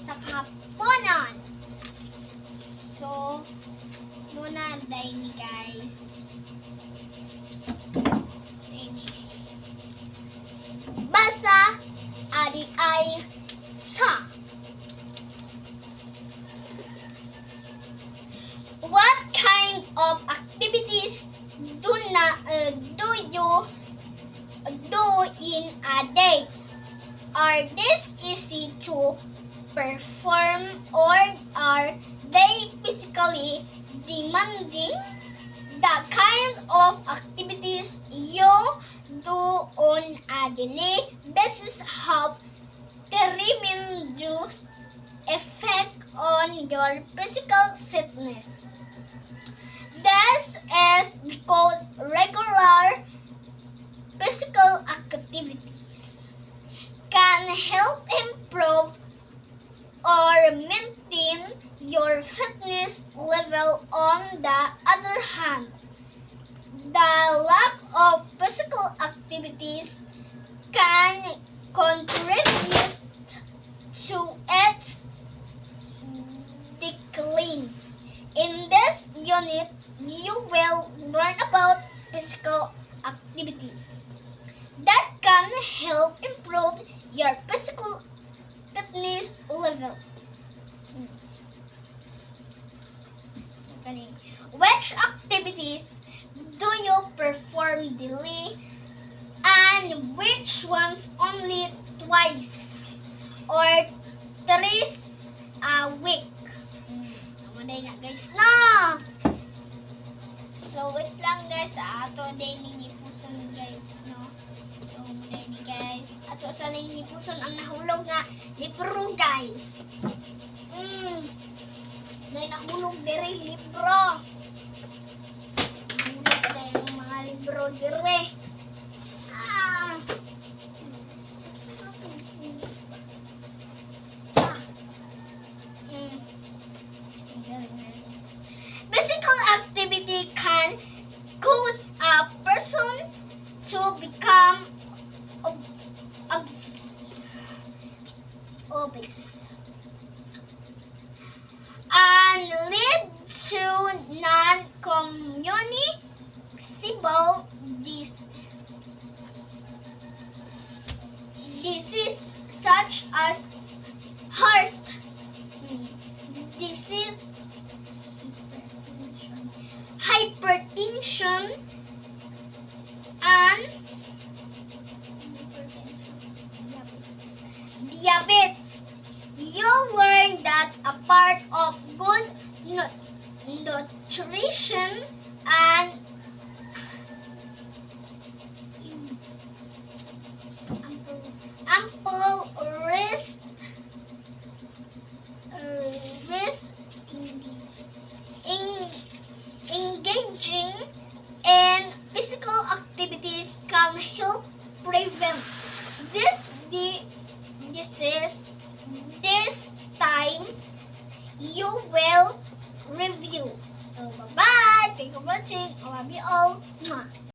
sa kahaponan. So, muna dahil ni guys. Basa, ari ay sa. What kind of activities do you do in a day? Are these easy to perform or are they physically demanding? The kind of activities you do on a daily basis have tremendous effect on your physical fitness. This is because regular physical activities can help improve or maintain your fitness level. On the other hand, the lack of physical activities can contribute to its decline. In this unit, you will learn about physical activities that can help improve your physical fitness level. Which activities do you perform daily and which ones only twice or thrice a week? Namanay na guys na! So wait lang guys, ato din ni puson guys, no? So muna ni guys, ato sa ni puson ang nahulog nga libro guys. May nahulog dire libro. Nahulog na yung mga libro dire. Physical activity can cause a person to become obese and lead to non-communicable disease such as heart disease, hypertension, and diabetes. You'll learn that a part of good nutrition and ample rest engaging in physical activities can help prevent these